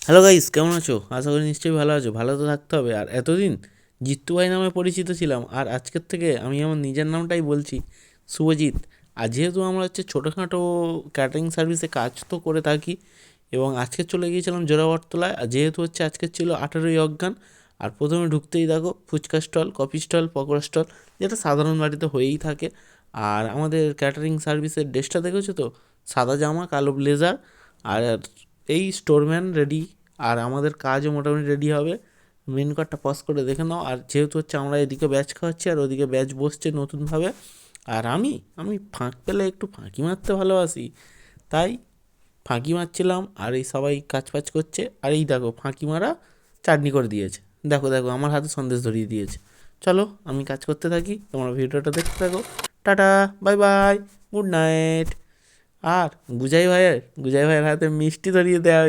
Hello guys, কেমন আছো? আশা করি নিশ্চয়ই ভালো আছো। ভালো তো থাকতে হবে। আর এতদিন জিত্তু ভাই নামে পরিচিত ছিলাম, আর আজকের থেকে আমি আমার নিজের নামটাই বলছি, শুভজিৎ। আর যেহেতু আমরা ছোটোখাটো ক্যাটারিং সার্ভিসে কাজ তো করে থাকি, এবং আজকে চলে গিয়েছিলাম জোড়াবটতলায়। আর যেহেতু আজকের ছিল 18ই অঘ্রান, আর প্রথমে ঢুকতেই দেখো fuchka stall, coffee stall, pakora stall, যেটা সাধারণ বাড়িতে হয়েই থাকে। আর আমাদের ক্যাটারিং সার্ভিসের ড্রেসটা দেখেছো তো? সাদা জামা, কালো ব্লেজার, আর এই স্টোরম্যান রেডি। আর আমাদের কাজও মোটামুটি রেডি হবে। মেনু কার্ডটা পজ করে দেখে নাও। আর যেহেতু আমরা এদিকে ব্যাচ খাওয়াচ্ছি আর ওদিকে ব্যাচ বসছে নতুনভাবে। আর আমি আমি ফাঁক পেলে একটু ফাঁকি মারতে ভালোবাসি, তাই ফাঁকি মারছিলাম। আর এই সবাই কাজ ফাজ করছে, আর এই দেখো ফাঁকি মারা চাটনি করে দিয়েছে। দেখো দেখো আমার হাতে সন্দেশ ধরিয়ে দিয়েছে। চলো আমি কাজ করতে থাকি, তোমরা ভিডিওটা দেখতে থাকো। Tata, bye bye, good night. আর গুজাই ভাইয়ের হাতে মিষ্টি ধরিয়ে দেওয়া